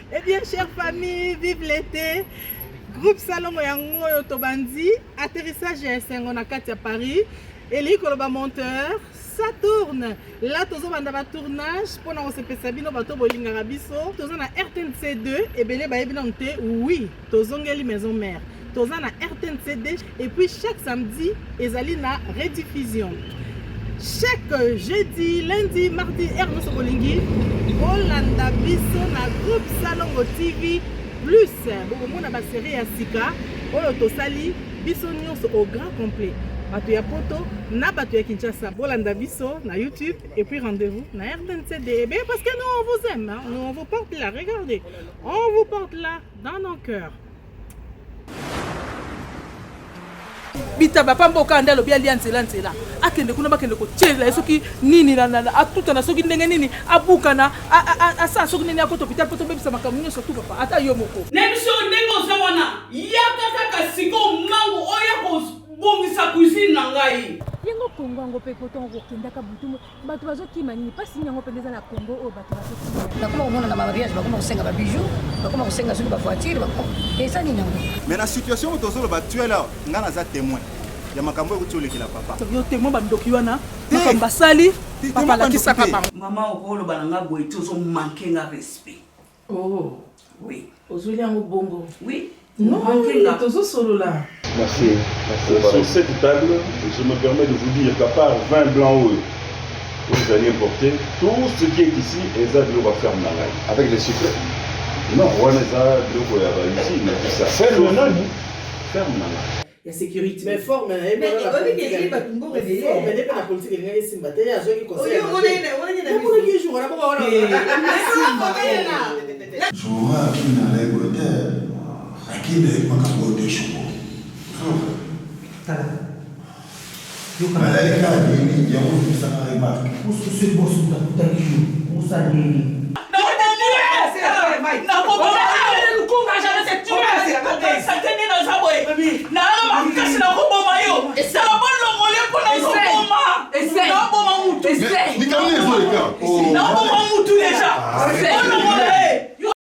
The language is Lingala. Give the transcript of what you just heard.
Eh bien, chère famille, vive l'été. Groupe Salongo Yango Tobandi, atterrissage à Sengonakati à Paris. Et l'Ikoloba monteur, ça tourne. Là, tozo bandaba tournage pour nous se sabino bato bolinga rabiso. Tozo na RTNC 2 et belé ba ebinonte oui, tozo ngeli maison mère. Tozo na RTNC 2 et puis chaque samedi ezali na rediffusion. Chaque jeudi, lundi, mardi, Erno Sokolingi, Olanda Biso na groupe Salongo TV plus. Beaucoup de série à Sika, Oloto Sali, Biso News au grand complet. Bato ya Poto, na bato ya Kinshasa, Olanda Biso na YouTube et puis rendez-vous na RTNCD. Parce que nous on vous aime, hein? Nous on vous porte là, regardez, on vous porte là dans nos cœurs. Bita papa mboka ndalo bia alliance lancela akende kuna bakende ko chela soki nini na atuta na soki ndenge nini abuka na asa soki nini akoto hospital poto bebisa makamunyo surtout papa ata yo moko nebiso ndenge ozawana yaka kaka siko mango oya ko bongisa cuisine na ngai yengo Kongo ngo pe koton ko kenda ka butu bato bazokima nini pasi nyango pendeza na Kongo o bato bazokima na kuma mona na mariage bakoma kusenga ba bijoux bakoma kusenga soki ba voiture bakoma esa nini nango mais na situation où tozolo ba tuer là ngana za témoin ya makambo ya kutoleki la papa yo témoin ba ndoki wana makamba sali papa la kisaka bango mama okolo bananga boy tozo manquer nga respect oh oui ozuli yango bongo oui non tozo solo là. Merci. Sur cette table, je me permets de vous dire qu'à part 20 blancs que vous allez importer, tout ce qui est ici, Eza de va faire malade. Avec les sucres. Non, on a de ici, mais ça ferme malade. Ferme malade. Il y a sécurité. Mais fort, mais il y a la politique. Mais la politique, il y a des sympathies, il y a des conseils. Não,